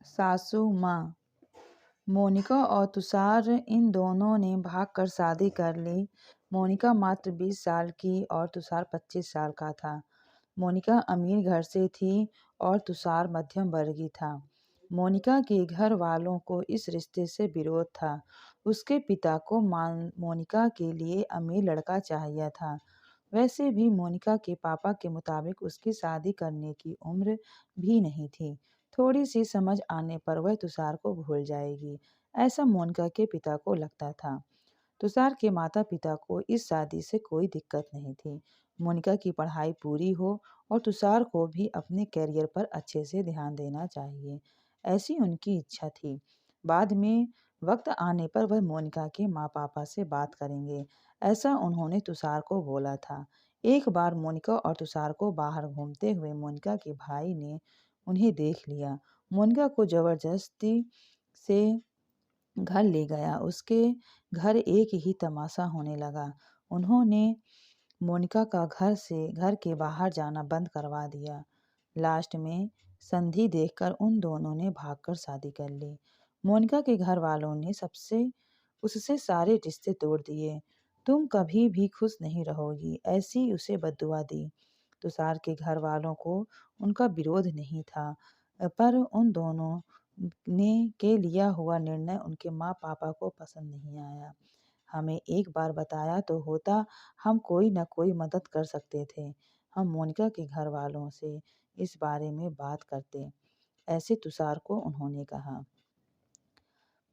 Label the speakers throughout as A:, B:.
A: सासू माँ। मोनिका और तुषार इन दोनों ने भागकर शादी कर ली। मोनिका मात्र 20 साल की और तुषार 25 साल का था। मोनिका अमीर घर से थी और तुषार मध्यम वर्गीय था। मोनिका के घर वालों को इस रिश्ते से विरोध था। उसके पिता को मोनिका के लिए अमीर लड़का चाहिए था। वैसे भी मोनिका के पापा के मुताबिक उसकी शादी करने की उम्र भी नहीं थी। थोड़ी सी समझ आने पर वह तुषार को भूल जाएगी, ऐसा मोनिका के पिता को लगता था। तुषार के माता पिता को इस शादी से कोई दिक्कत नहीं थी। मोनिका की पढ़ाई पूरी हो और तुषार को भी अपने करियर पर अच्छे से ध्यान देना चाहिए, ऐसी उनकी इच्छा थी। बाद में वक्त आने पर वह मोनिका के माँ पापा से बात करेंगे, ऐसा उन्होंने तुषार को बोला था। एक बार मोनिका और तुषार को बाहर घूमते हुए मोनिका के भाई ने उन्हें देख लिया। मोनिका को जबरदस्ती से घर ले गया। उसके घर एक ही तमाशा होने लगा। उन्होंने मोनिका का घर के बाहर जाना बंद करवा दिया। लास्ट में संधि देखकर उन दोनों ने भागकर शादी कर ली। मोनिका के घर वालों ने उससे सारे रिश्ते तोड़ दिए। तुम कभी भी खुश नहीं रहोगी, ऐसी उसे बद्दुआ दी। तुषार के घर वालों को उनका विरोध नहीं था, पर उन दोनों ने के लिया हुआ निर्णय उनके माँ पापा को पसंद नहीं आया। हमें एक बार बताया तो होता, हम कोई न कोई मदद कर सकते थे। हम मोनिका के घर वालों से इस बारे में बात करते, ऐसे तुषार को उन्होंने कहा।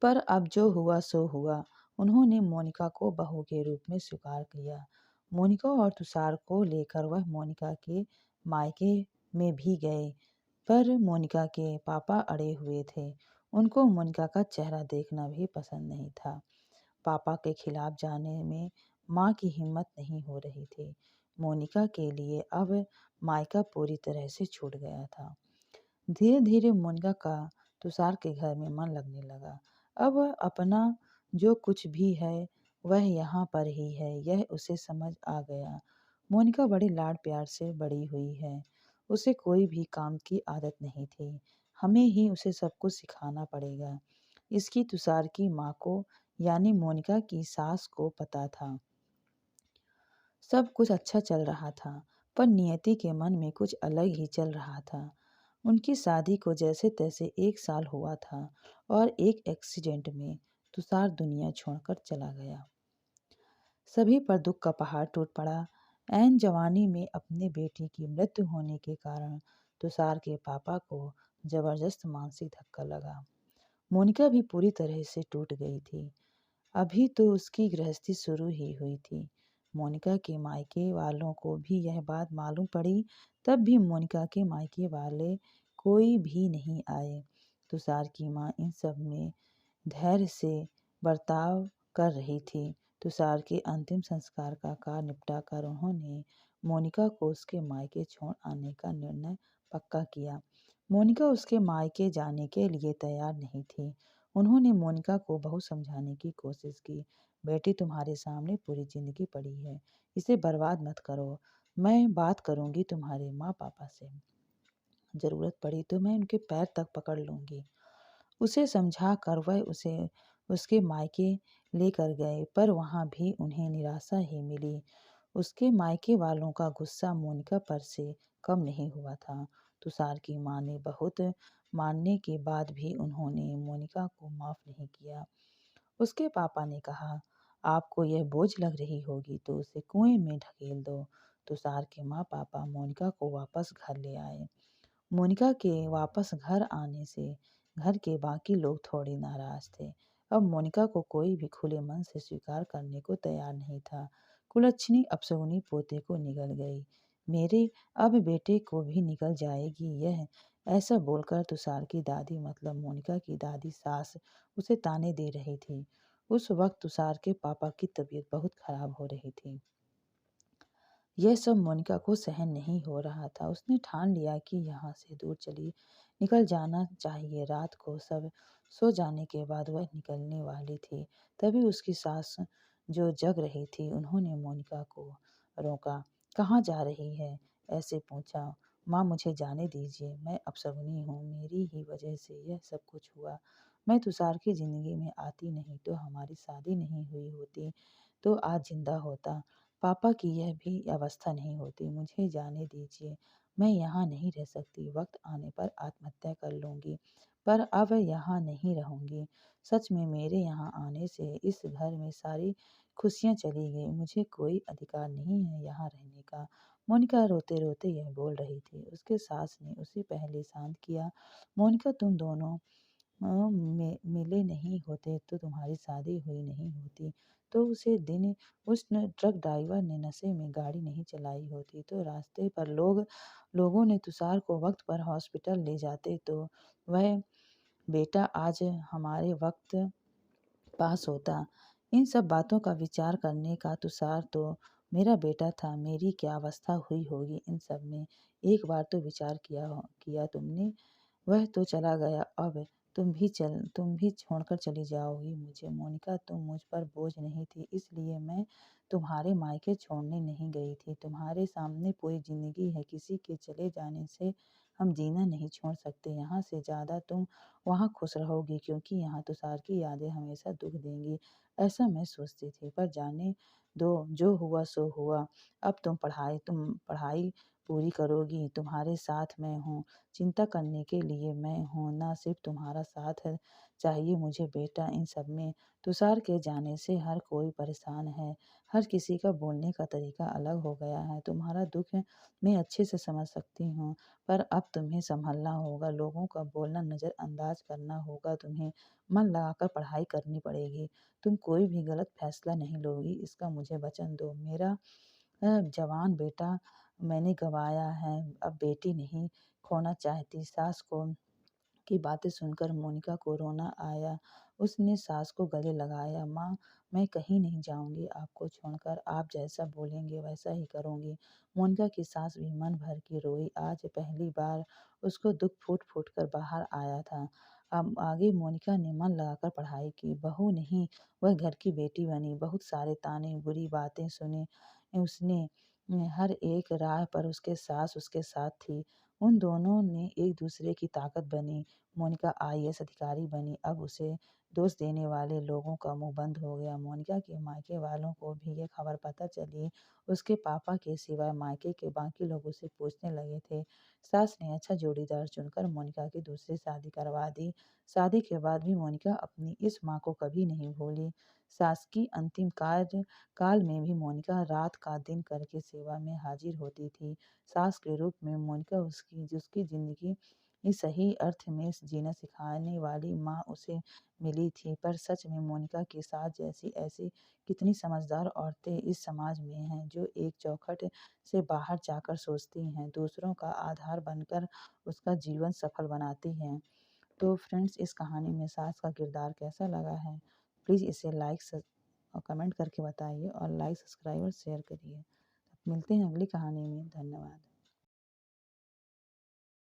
A: पर अब जो हुआ सो हुआ। उन्होंने मोनिका को बहू के रूप में स्वीकार किया। मोनिका और तुषार को लेकर वह मोनिका के मायके में भी गए, पर मोनिका के पापा अड़े हुए थे। उनको मोनिका का चेहरा देखना भी पसंद नहीं था। पापा के खिलाफ जाने में माँ की हिम्मत नहीं हो रही थी। मोनिका के लिए अब मायका पूरी तरह से छूट गया था। धीरे धीरे मोनिका का तुषार के घर में मन लगने लगा। अब अपना जो कुछ भी है वह यहाँ पर ही है, यह उसे समझ आ गया। मोनिका बड़े लाड प्यार से बड़ी हुई है। उसे कोई भी काम की आदत नहीं थी। हमें ही उसे सब कुछ सिखाना पड़ेगा। इसकी तुषार की माँ को यानी मोनिका की सास को पता था। सब कुछ अच्छा चल रहा था, पर नियति के मन में कुछ अलग ही चल रहा था। उनकी शादी को जैसे तैसे 1 साल हुआ था और एक एक्सीडेंट में तुषार दुनिया छोड़कर चला गया। सभी पर दुख का पहाड़ टूट पड़ा। ऐन जवानी में अपने बेटे की मृत्यु होने के कारण तुषार के पापा को जबरदस्त मानसिक धक्का लगा। मोनिका भी पूरी तरह से टूट गई थी। अभी तो उसकी गृहस्थी शुरू ही हुई थी। मोनिका के मायके वालों को भी यह बात मालूम पड़ी, तब भी मोनिका के मायके वाले कोई भी नहीं आए। तुषार की माँ इन सब में धैर्य से बर्ताव कर रही थी। तुषार के अंतिम संस्कार का कार्य निपटा कर उन्होंने मोनिका को उसके मायके छोड़ आने का निर्णय पक्का किया। मोनिका उसके मायके जाने के लिए तैयार नहीं थी। उन्होंने मोनिका को बहुत समझाने की कोशिश की। बेटी, तुम्हारे सामने पूरी जिंदगी पड़ी है, इसे बर्बाद मत करो। मैं बात करूंगी तुम्हारे माँ पापा से। जरूरत पड़ी तो मैं उनके पैर तक पकड़ लूंगी। उसे समझा कर वह उसे उसके मायके लेकर गए, पर वहां भी उन्हें निराशा ही मिली। उसके मायके वालों का गुस्सा मोनिका पर से कम नहीं हुआ था। तुषार की माँ ने बहुत मानने के बाद भी उन्होंने मोनिका को माफ नहीं किया। उसके पापा ने कहा, आपको यह बोझ लग रही होगी तो उसे कुएं में ढकेल दो। तुषार के माँ पापा मोनिका को वापस घर ले आए। मोनिका के वापस घर आने से घर के बाकी लोग थोड़े नाराज थे। अब मोनिका को कोई भी खुले मन से स्वीकार करने को तैयार नहीं था। कुलच्छनी अपशगुनी पोते को निगल गई, मेरे अब बेटे को भी निकल जाएगी यह। ऐसा बोलकर तुषार की दादी मतलब मोनिका की दादी सास उसे ताने दे रही थी। उस वक्त तुषार के पापा की तबीयत बहुत खराब हो रही थी। यह सब मोनिका को सहन नहीं हो रहा था। उसने ठान लिया कि यहाँ से दूर निकल जाना चाहिए। रात को सब सो जाने के बाद वह निकलने वाली थी। तभी उसकी सास जो जग रही थी, उन्होंने मोनिका को रोका। कहाँ जा रही है? ऐसे पूछा। माँ मुझे जाने दीजिए, मैं अपशगुनी हूँ, मेरी ही वजह से यह सब कुछ हुआ। मैं तुषार की ज़िंदगी में आती नहीं तो हमारी शादी नहीं हुई होती, तो आज ज़िंदा होता। पापा की यह भी अवस्था नहीं होती, मुझे जाने दीजिए, मैं यहाँ नहीं रह सकती, वक़्त आने पर आत्महत्या कर लूँगी, पर अब यहाँ नहीं रहूँगी। सच में मेरे यहाँ आने से इस घर में सारी खुशियाँ चली गई, मुझे कोई अधिकार नहीं है यहाँ रहने का। मोनिका रोते-रोते यह बोल रही थी। उसके सास ने उसे पहले शांत किया। मोनिका तुम दोनों मिले नहीं होते तो तुम्हारी शादी हुई नहीं होती। तो उसे दिन उस ट्रक ड्राइवर ने नशे में गाड़ी नहीं चलाई होती तो रास्ते पर लोगों ने तुषार को वक्त पर हॉस्पिटल ले जाते तो वह बेटा आज हमारे वक्त पास होता। इन सब बातों का विचार करने का तुषार तो मेरा बेटा था, मेरी क्या अवस्था हुई होगी इन सब में। एक बार तो विचार किया तुमने, वह तो चला गया, अब तुम भी छोड़कर चली जाओगी मुझे। मोनिका तुम मुझ पर बोझ नहीं थी, इसलिए मैं तुम्हारे मायके छोड़ने नहीं गई थी। तुम्हारे सामने पूरी ज़िंदगी है, किसी के चले जाने से हम जीना नहीं छोड़ सकते। यहाँ से ज़्यादा तुम वहाँ खुश रहोगी क्योंकि यहाँ तुषार की यादें हमेशा दुःख देंगी। ऐसा मैं सोचती थी, पर जाने दो, जो हुआ सो हुआ। अब तुम पढ़ाई पूरी करोगी, तुम्हारे साथ मैं हूँ। चिंता करने के लिए मैं हूँ, ना सिर्फ तुम्हारा साथ है चाहिए मुझे बेटा इन सब में। तुषार के जाने से हर कोई परेशान है, हर किसी का बोलने का तरीका अलग हो गया है। तुम्हारा दुख मैं अच्छे से समझ सकती हूँ, पर अब तुम्हें संभलना होगा, लोगों का बोलना नज़रअंदाज करना होगा तुम्हें, मन लगाकर पढ़ाई करनी पड़ेगी। तुम कोई भी गलत फैसला नहीं लोगी, इसका मुझे वचन दो। मेरा जवान बेटा मैंने गँवाया है, अब बेटी नहीं खोना चाहती। सास को की बातें सुनकर मोनिका को रोना आया। उसने सास को गले लगाया, माँ मैं कहीं नहीं जाऊँगी आपको छोड़कर, आप जैसा बोलेंगे वैसा ही करूँगी। मोनिका की सास भी मन भर के रोई, आज पहली बार उसको दुःख फूट-फूट कर बाहर आया था। अब आगे मोनिका ने मन लगाकर पढ़ाई की, बहू नहीं वह घर की बेटी बनी, बहुत सारे ताने, बुरी बातें सुने उसने। हर एक राह पर उसके सास उसके साथ थी। उन दोनों ने एक दूसरे की ताकत बनी। मोनिका आईएएस अधिकारी बनी, अब उसे दोष देने वाले लोगों का मुंह बंद हो गया। मोनिका के मायके वालों को भी ये खबर पता चली। उसके पापा के सिवाय मायके के बाकी लोग उसे पूछने लगे थे। सास ने अच्छा जोड़ीदार चुनकर मोनिका की दूसरी शादी करवा दी। शादी के बाद भी मोनिका अपनी इस माँ को कभी नहीं भूली। सास की अंतिम कार्य काल में भी मोनिका रात का दिन करके सेवा में हाजिर होती थी। सास के रूप में मोनिका उसकी ज़िंदगी सही अर्थ में जीना सिखाने वाली माँ उसे मिली थी। पर सच में मोनिका के साथ जैसी ऐसी कितनी समझदार औरतें इस समाज में हैं, जो एक चौखट से बाहर जाकर सोचती हैं, दूसरों का आधार बनकर उसका जीवन सफल बनाती हैं। तो फ्रेंड्स, इस कहानी में सास का किरदार कैसा लगा है? प्लीज़ इसे और कमेंट करके बताइए और लाइक, सब्सक्राइब और शेयर करिए। मिलते हैं अगली कहानी में। धन्यवाद।